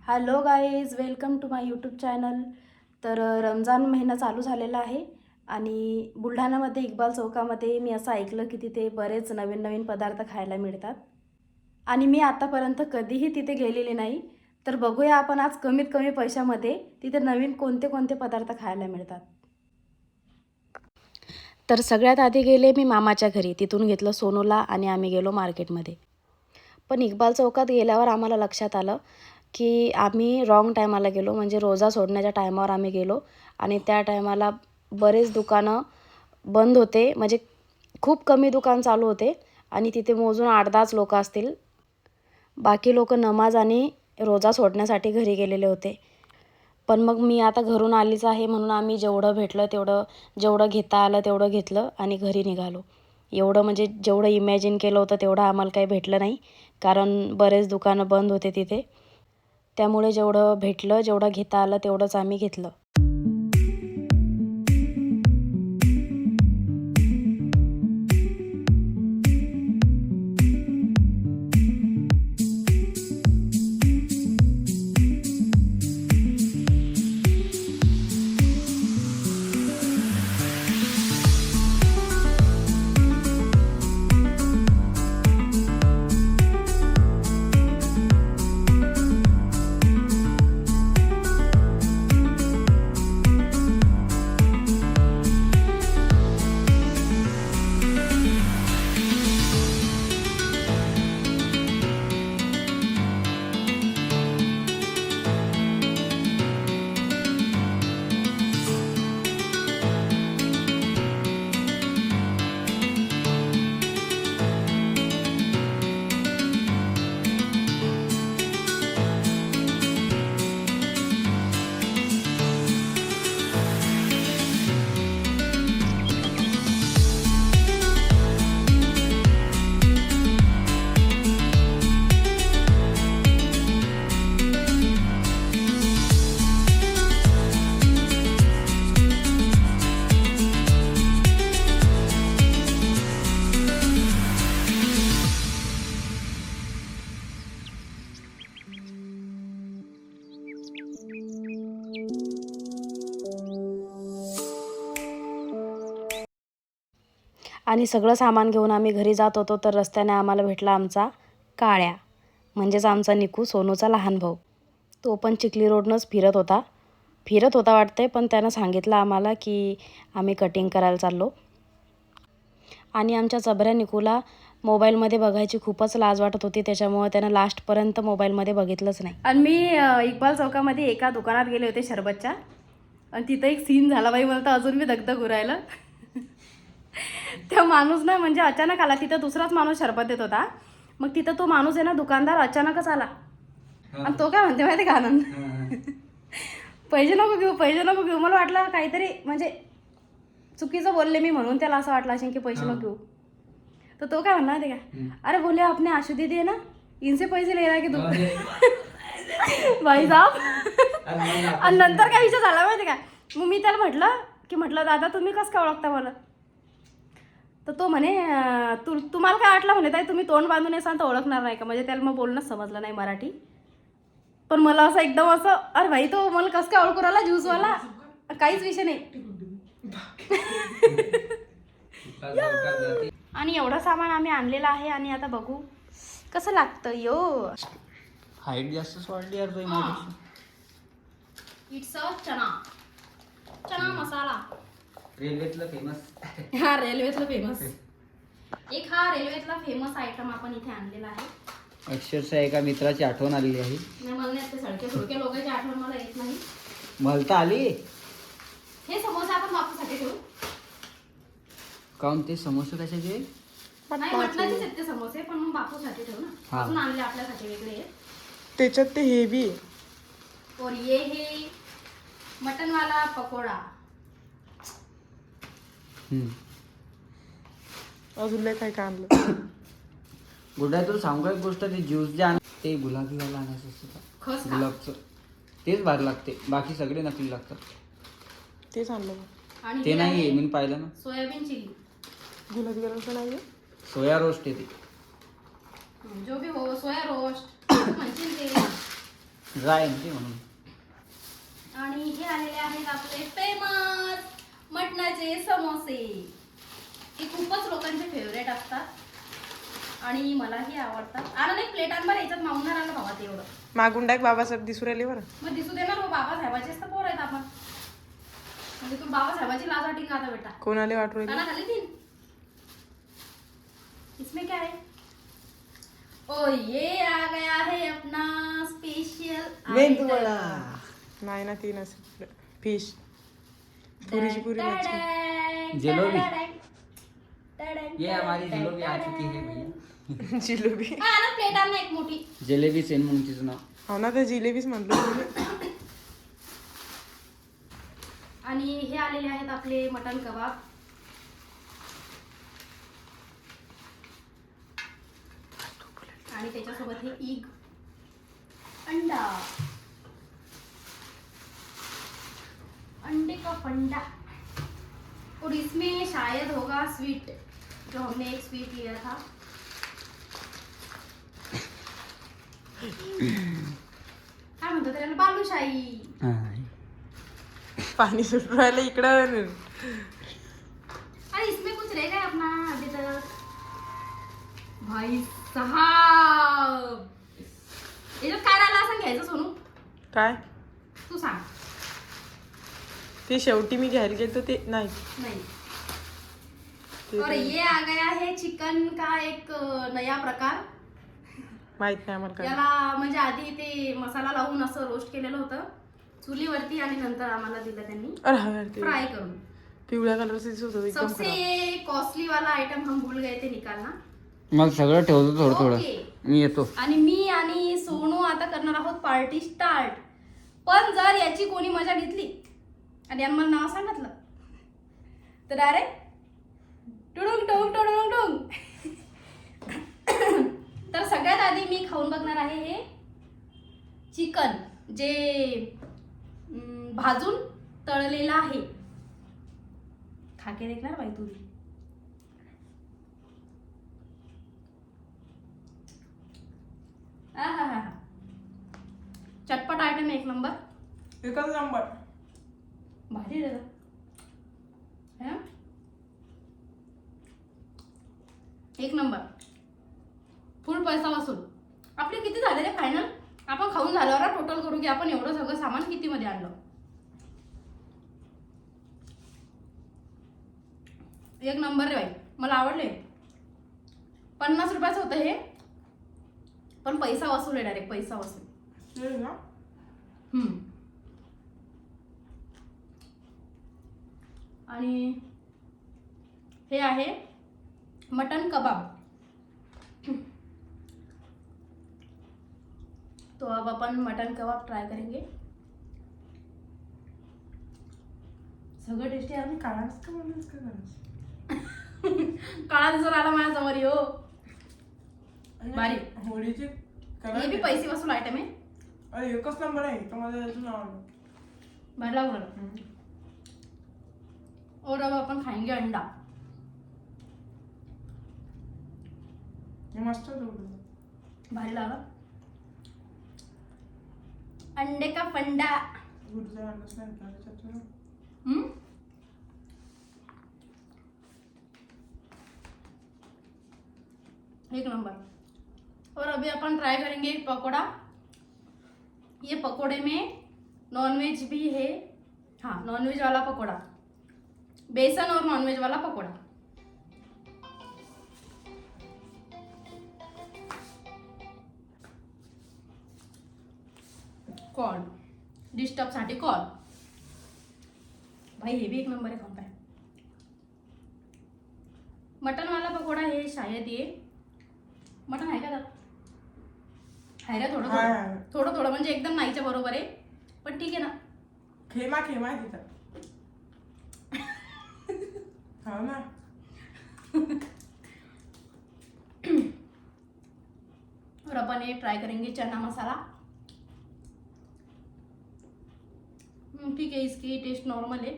Hello guys, welcome to my YouTube channel. तर रमजान महिना चालू झालेला आहे आणि बुलढाण्यामध्ये इक्बाल चौकामध्ये मी असं ऐकलं की तिथे बरेच नवीन नवीन पदार्थ खायला मिळतात आणि मी आतापर्यंत कधीही तिथे गेलेले नाही. तर बघूया आपण आज कमीत कमी पैशामध्ये तिथे नवीन कोणते कोणते पदार्थ खायला मिळतात. तर सगळ्यात आधी गेले मी मामाच्या घरी, तिथून घेतलं सोनूला आणि आम्ही गेलो मार्केटमध्ये. पण इक्बाल चौकात गेल्यावर आम्हाला लक्षात आलं की आम्ही रॉंग टायमाला गेलो, म्हणजे रोजा सोडण्याच्या टायमावर आम्ही गेलो आणि त्या टायमाला बरेच दुकानं बंद होते, म्हणजे खूप कमी दुकान चालू होते आणि तिथे मोजून 8-10 लोक असतील. बाकी लोक नमाज आणि रोजा सोडण्यासाठी घरी गेलेले होते. पण मग मी आता घरून आलीच आहे म्हणून आम्ही जेवढं भेटलं तेवढं, जेवढं घेता आलं तेवढं घेतलं आणि घरी निघालो. एवढं म्हणजे जेवढं इमॅजिन केलं होतं तेवढं आम्हाला काही भेटलं नाही, कारण बरेच दुकानं बंद होते तिथे. त्यामुळे जेवढं भेटलं, जेवढं घेता आलं तेवढंच आम्ही घेतलं. आणि सगळं सामान घेऊन आम्ही घरी जात होतो तर रस्त्याने आम्हाला भेटला आमचा काळ्या, म्हणजेच आमचा निकू, सोनूचा लहान भाऊ. तो पण चिखली रोडनंच फिरत होता वाटते, पण त्यानं सांगितलं आम्हाला की आम्ही कटिंग करायला चाललो. आणि आमच्या चबऱ्या निकूला मोबाईलमध्ये बघायची खूपच लाज वाटत होती, त्याच्यामुळे त्यानं लास्टपर्यंत मोबाईलमध्ये बघितलंच नाही. आणि मी इक्बाल चौकामध्ये एका दुकानात गेले होते शरबतच्या, आणि तिथं एक सीन झाला बाई, मला तर अजून मी दगदग उरायला. तो माणूस ना, म्हणजे अचानक आला. तिथं दुसराच माणूस शरबत देत होता. मग तिथं तो माणूस आहे ना, दुकानदार अचानकच आला आणि तो काय म्हणते माहिती का, आनंद, पैसे नको घेऊ. मला वाटलं काहीतरी म्हणजे चुकीचं बोलले मी, म्हणून त्याला असं वाटलं असेल की पैसे नको घेऊ. तर तो काय म्हणणार माहिती का, अरे बोले आपने आशू दीदी है ना, इनसे पैसे ले रहा की तू. भाई साहब. आणि नंतर काय विषय झाला माहिती का, मग मी त्याला म्हटलं दादा तुम्ही कसं काय ओळखता मला. तर तो म्हणे तुम्हाला काय वाटलं म्हणे ताई, तुम्ही तोंड बांधून येसान तर ओळखणार नाही का. म्हणजे त्याला मग बोलणंच समजलं नाही मराठी. पण मला असं एकदम असं, अरे भाई तो मला कसं काय ओळखू राहिला, ज्यूसवाला, काहीच विषय नाही. आणि एवढं सामान आम्ही आणलेलं आहे आणि आता बघू कसं लागतं. यो हाईट जास्तच वाढली यार माझी. It's a chana masala. रेल्वेतलं फेमस. हा रेल्वेतलं फेमस. हा रेल्वेतला फेमस आयटम आपण इथे आणलेला आहे. अक्षरशः एका मित्राची आठवण आलेली आहे. मला नाही ते सडके फुडके लोकांची आठवण मला येत नाही. मला तर आली. हे समोसे आपण बापूसाठी ठेवू. काऊन ते समोसे कशाचे? नाही मटणाचेच आहेत ते समोसे, पण मग बापूसाठी ठेवू ना. अजून आणले आपल्यासाठी वेगळे. त्याच्यात ते हेवी. और ये है मटन वाला पकोडा. अजून लय काय काय आणलं. गुड्डा तुला सांगू एक गोष्ट, ते ज्यूस जे ते गुलाबीवाला आणायचं असतं, गुलाबचं तेच भारी लागते, बाकी सगळे नकली लागतात. तेच आणलं ते नाही, मी पाहिलं ना. Soybean chilli. गुलाबी कलरचं नाही, सोया रोस्ट आहे ते. जो भी हो, सोया रोस्ट म्हणतील ते. ड्राय आहे ना ते म्हणून. आणि हे आलेले आहेत आपले फेमस मटणाचे समोसे. हे खूपच लोकांचे फेवरेट असतात आणि मलाही आवडतात. आला नाही प्लेट आण बरं, याच्यात मावणार आलं भावा तेवढं. मागून डायरेक्ट बाबासाहेब दिसू राहिले बरं. मग दिसू देणार हो, बाबासाहेबाचेच तर पोर आहेत आपण. म्हणजे तू बाबासाहेबाची लाज वाटेल का आता बेटा? कोणाला वाटू राहिले? खाना खाली तीन. इसमें क्या है? ओ ये आ गया है अपना स्पेशल मेंदू वडा. नाही ना ती नसेल फिश. पुरीची पुरी मच्छी. जलेबी. ये हमारी जलेबी आ चुकी है भैया. जिलेबी. प्लेट आण ना एक मोठी. जलेबी सेन मग तिचं नाव. हो ना, तर जिलेबीच म्हणलो. आणि हे आलेले आहेत आपले मटण कबाब. आणि त्याच्यासोबत हे इग अंडा, अंडे का फंडा. और इसमें शायद होगा स्वीट, जो हमने एक स्वीट लिया था. काय म्हणतो त्याला? बालूशाही. पाणी सुटू राहिलं इकडं. अरे इसमें कुछ रह गया अपना अभी तक. भाई साहब, याच्यात काय राहिलं असं घ्यायचं सोनू? काय तू सांग. ते शेवटी मी घ्यायला गेलो ते नाही. नाही. ते और ये आ गया है चिकन का एक नया प्रकार. माहित नाही आम्हाला काय. याला म्हणजे आधी ते मसाला लावून असं रोस्ट केलेलं होतं चुलीवरती आणि नंतर आम्हाला दिलं त्यांनी अरे हा यार, ते फ्राय करून. पिवळ्या कलरचं दिसत होतं एकदम खराब. सबसे कॉस्टली वाला आइटम हम भूल गए थे निकालना. मग सगळं ठेवतो थोडं थोडं. ओके. मी येतो. आणि मी आणि सोनू आता करणार आहोत पार्टी स्टार्ट. पण जर याची कोणी मजा घेतली आणि यांना मला नाव सांगितलं तर डायरेक्ट टुडुंग टुंग टुडुंग टुंग. तर सगळ्यात आधी मी खाऊन बघणार आहे हे चिकन, जे भाजून तळलेलं आहे. खाके देखणार बाई तुझी. आहाहा. चटपट आयटम एक नंबर. एकच नंबर. भारी रे. है? एक नंबर. फुल पैसा वसूल. आपले किती झाले रे फायनल? आपण खाऊन झाल्यावर टोटल करू की आपण एवढं सगळं सामान किती मध्ये आणलं. एक नंबर रे बाई, मला आवडले. 50 रुपयाचं होतं हे, पण पैसा वसूल आहे डायरेक्ट. पैसा वसूल. आणि हे आहे मटन कबाब. तो अब अपन मटन कबाब ट्राय करेंगे. सगळं टेस्टी आहे. आम्ही काळाच का म्हणूनच का करायचं? काळा दिसून आला माझ्या समोर हो. भारी. होळीची हे बी पैसे वसूल आयटम आहे. अरे एकच नंबर आहे. तर मला अजून आवडलं. भारी लागलं. और अब अपन खाएंगे अंडा. हे मस्त होतं. भारी लागला. अंडे का फंडा. गुडचा अंडाच नाही त्याच्यात. एक नंबर. और अभी अपन ट्राई करेंगे पकोड़ा. ये पकोड़े में नॉनवेज भी है. हाँ, नॉनवेज वाला पकोड़ा. बेसन और नॉनवेज वाला पकोड़ा. कॉर्न डिस्टर्ब साठी कॉर्न. भाई हे भी एक नंबर आहे. खाऊन पाय. मटन वाला पकोड़ा है शायद. ये मटन आहे का त्यात? आहे रे थोडं थोडं. थोडं थोडं म्हणजे एकदम नाहीच्या बरोबर आहे, पण ठीक आहे ना. खेमा खेमा आहे तिथं. हो ना. और अपन ये ट्राई करेंगे चना मसाला. ठीक है, इसकी टेस्ट नॉर्मल है,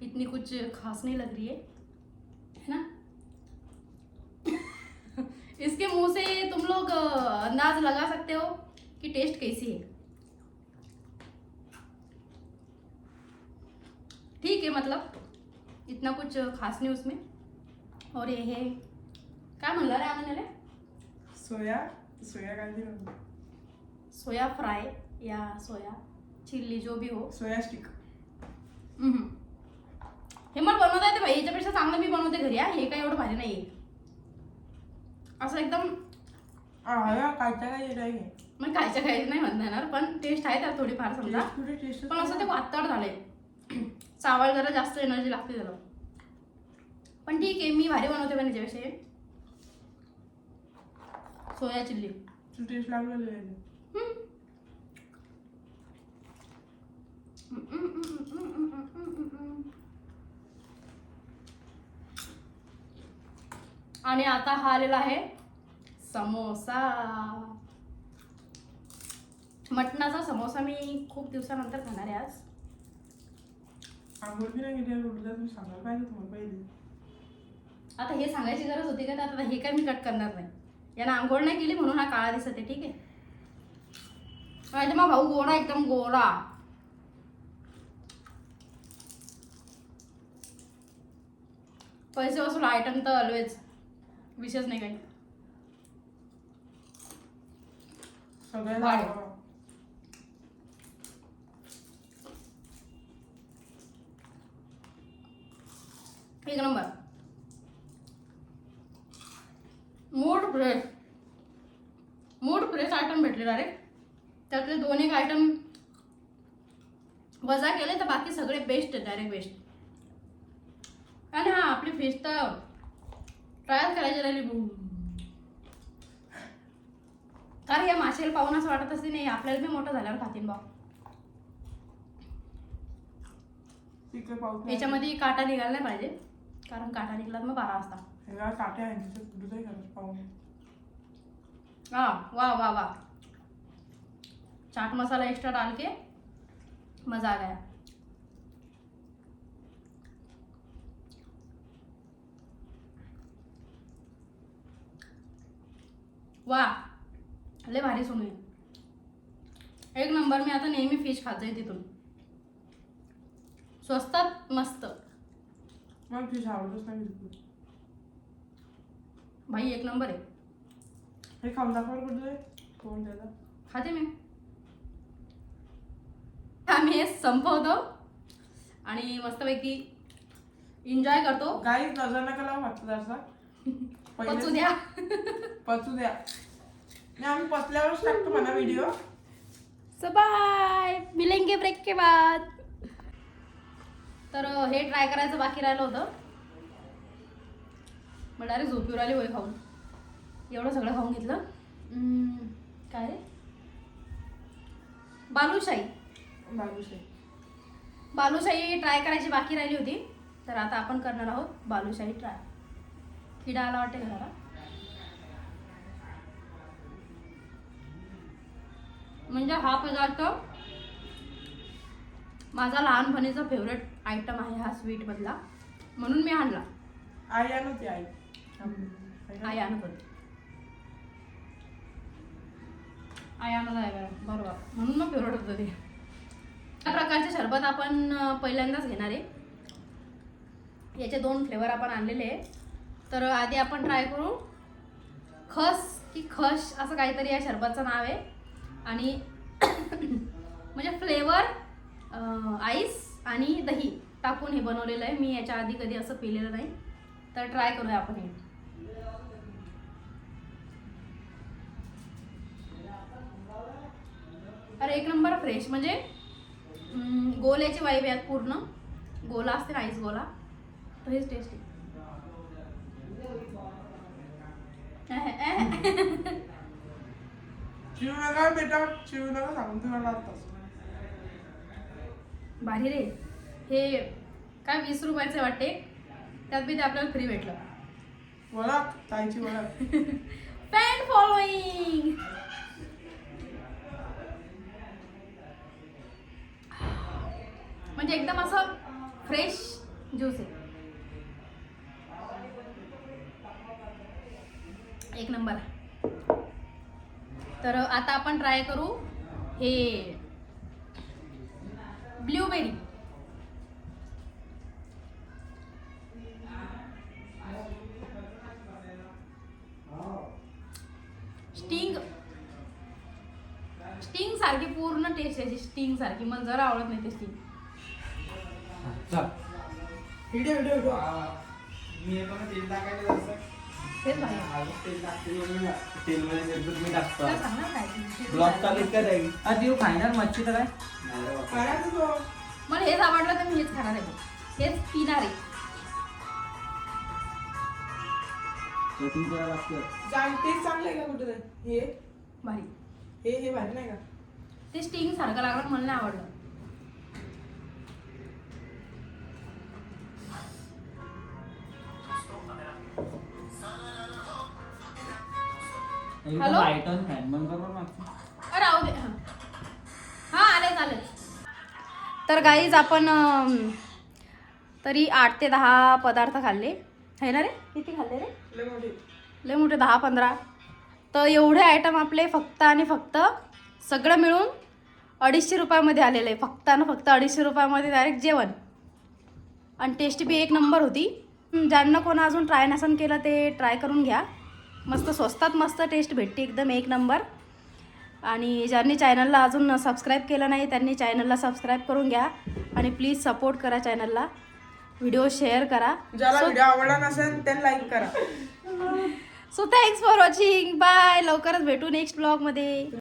इतनी कुछ खास नहीं लग रही है ना. इसके मुंह से तुम लोग अंदाज लगा सकते हो कि टेस्ट कैसी है. है मतलब इतना कुछ खास नहीं उसमें. और ये है काय म्हणलं रे आम्हाला सोया काय ते म्हणतात? सोया फ्राय या सोया चिल्ली जो भी हो. सोया स्टिक. हे मला बनवता येते भाई, याच्यापेक्षा चांगलं मी बनवते घरी. हे काय एवढं भारी नाही असं एकदम काय नाही. मग खायच्या काही नाही म्हणता येणार, पण टेस्ट आहे त्याला थोडीफार समजा. टेस्ट पण असं ते वातड झालंय. चावल जरा जास्त एनर्जी लागते त्याला. पण ठीक आहे, मी भारी बनवते पण याच्यापेक्षा सोया चिल्ली. टेस्ट लागलेलं आहे. आणि आता हा आलेला आहे समोसा. मटणाचा समोसा मी खूप दिवसानंतर खाणार आहे आज. आंघोळ बी नाही गेली रोडला, तुम्ही सांगायला पाहिजे तुम्हाला पहिले. आता हे सांगायची गरज होती का? आता हे काय मी कट करणार नाही. यानं आंघोळ नाही केली म्हणून हा काळा दिसत आहे. ठीक आहे. माझा मग भाऊ गोरा, एकदम गोरा. पैसे वसूल आयटम तर ऑलवेज, विशेष नाही काही. सगळ्याला एक नंबर. मूड फ्रेश आयटम भेटले डायरेक्ट. त्यातले 2-1 आयटम वजा केले तर बाकी सगळे बेस्ट आहे, डायरेक्ट बेस्ट. आणि हा आपली फिश तर ट्रायल करायची राहिली. कारण या माशाला पाहून असं वाटत असते नाही आपल्याला बी मोठं झाल्यावर खातीन बा. याच्यामध्ये काटा निघाला नाही पाहिजे, कारण काटा निघाला मग 12 वाजता. काटे आहे पाहून. हाँ वाह वाह वाह. चाट मसाला एक्स्ट्रा डाल के मजा आ गया. वाह लय भारी सोनू. एक नंबर. मी आता नेहमी फिश खात जाईल तिथून. स्वस्तात मस्त. मला फिश आवडतच नाही बिलकुल. भाई एक नंबर आहे. हे खाऊन दाखवा कुठे कोण द्यायला. खाते मी. आम्ही हे संपवतो आणि मस्तपैकी एन्जॉय करतो. काही नजर नका लावू वाटतं जरसा. पचू द्या. पचू द्या. नाही आम्ही पचल्यावरच टाकतो म्हणा व्हिडिओ. सो बाय, मिलेंगे ब्रेक के बाद. तर हे ट्राय करायचं बाकी राहिलं होतं. मग डायरेक्ट झोपीवर आली वय खाऊन. एवढं सगळं खाऊन घेतलं. काय रे बालुशाही. बालुशाही ट्राय करायची बाकी राहिली होती, तर आता आपण करणार आहोत बालुशाही ट्राय. किडा आला वाटेल जरा. म्हणजे हा पदार्थ माझा लहानपणीचा फेवरेट आयटम आहे हा स्वीट मधला, म्हणून मी आणला. आई आणत होती. आई आणत होती. आई आणत आहे बरोबर, म्हणून मग फेवरेट होतं ते. या प्रकारचे शरबत आपण पहिल्यांदाच घेणार आहे. याचे 2 फ्लेवर आपण आणलेले आहे. तर आधी आपण ट्राय करू खस की खश असं काहीतरी या शरबतचं नाव आहे. आणि म्हणजे फ्लेवर आईस आणि दही टाकून हे बनवलेलं आहे. मी याच्या आधी कधी असं पिलेलं नाही, तर ट्राय करूया आपण हे. अरे एक नंबर फ्रेश. म्हणजे गोल्याची वाईब यात पूर्ण. गोला असते ना आईस गोला, तर हेच टेस्टी. चिव नका बेटा, चिव नका सांगून तुम्हाला आताच. भारी रे. हे काय 20 रुपयाचे वाटते, त्यात बी ते आपल्याला फ्री भेटलं. ओळख ताईची ओळख. Fan following. म्हणजे एकदम असं फ्रेश ज्यूस आहे. एक नंबर. तर आता आपण ट्राय करू हे ब्लूबेरी. स्टिंग सारखी पूर्ण टेस्ट याची स्टिंग सारखी. मला जरा आवडत नाही ते स्टिंग. चल. Video video video. मी हे पण तेल टाकायचं असं. तेच भारी. तेल टाकते म्हणून तेलमध्ये मिरपूत मी टाकतो. तुला सांगणार काय ब्लॉग चालू का जाईल? देऊ खाणार मच्छी तर काय? नाही रे बाबा. खायचं तो. मला हेच आवडलं तर मी हेच खाणार आहे. हेच पिणार आहे. चटणी करायला लागते. तेच चांगलं आहे का कुठे हे भारी. हे भारी नाही का? ते स्टिंग सारखं लागलं मला नाही आवडलं. हॅलो? लाईट ऑन फॅन बंद कर बरं मागचं. राहू दे. हां आले चालेल. तर गाईज आपण तरी 8 ते 10 पदार्थ खाल्ले आहे ना रे. किती खाल्ले रे? लय मोठी. लय मोठे 10-15. तर एवढे आयटम आपले फक्त आणि फक्त सगळं मिळून 250 रुपयामध्ये आलेलं आहे. फक्त आणि फक्त 250 रुपयामध्ये डायरेक्ट जेवण. आणि टेस्ट बी एक नंबर होती. ज्यांना कोण अजून ट्राय नसन केलं ते ट्राय करून घ्या. मस्त स्वस्तात मस्त टेस्ट भेटते एकदम एक नंबर. आणि ज्यांनी चॅनलला अजून सबस्क्राईब केलं नाही त्यांनी चॅनलला सबस्क्राईब करून घ्या. आणि प्लीज सपोर्ट करा चॅनलला. व्हिडिओ शेअर करा. ज्याला व्हिडिओ आवडला नसेल त्यांनी लाईक करा. So thanks for watching. Bye. लवकरच भेटू नेक्स्ट ब्लॉगमध्ये.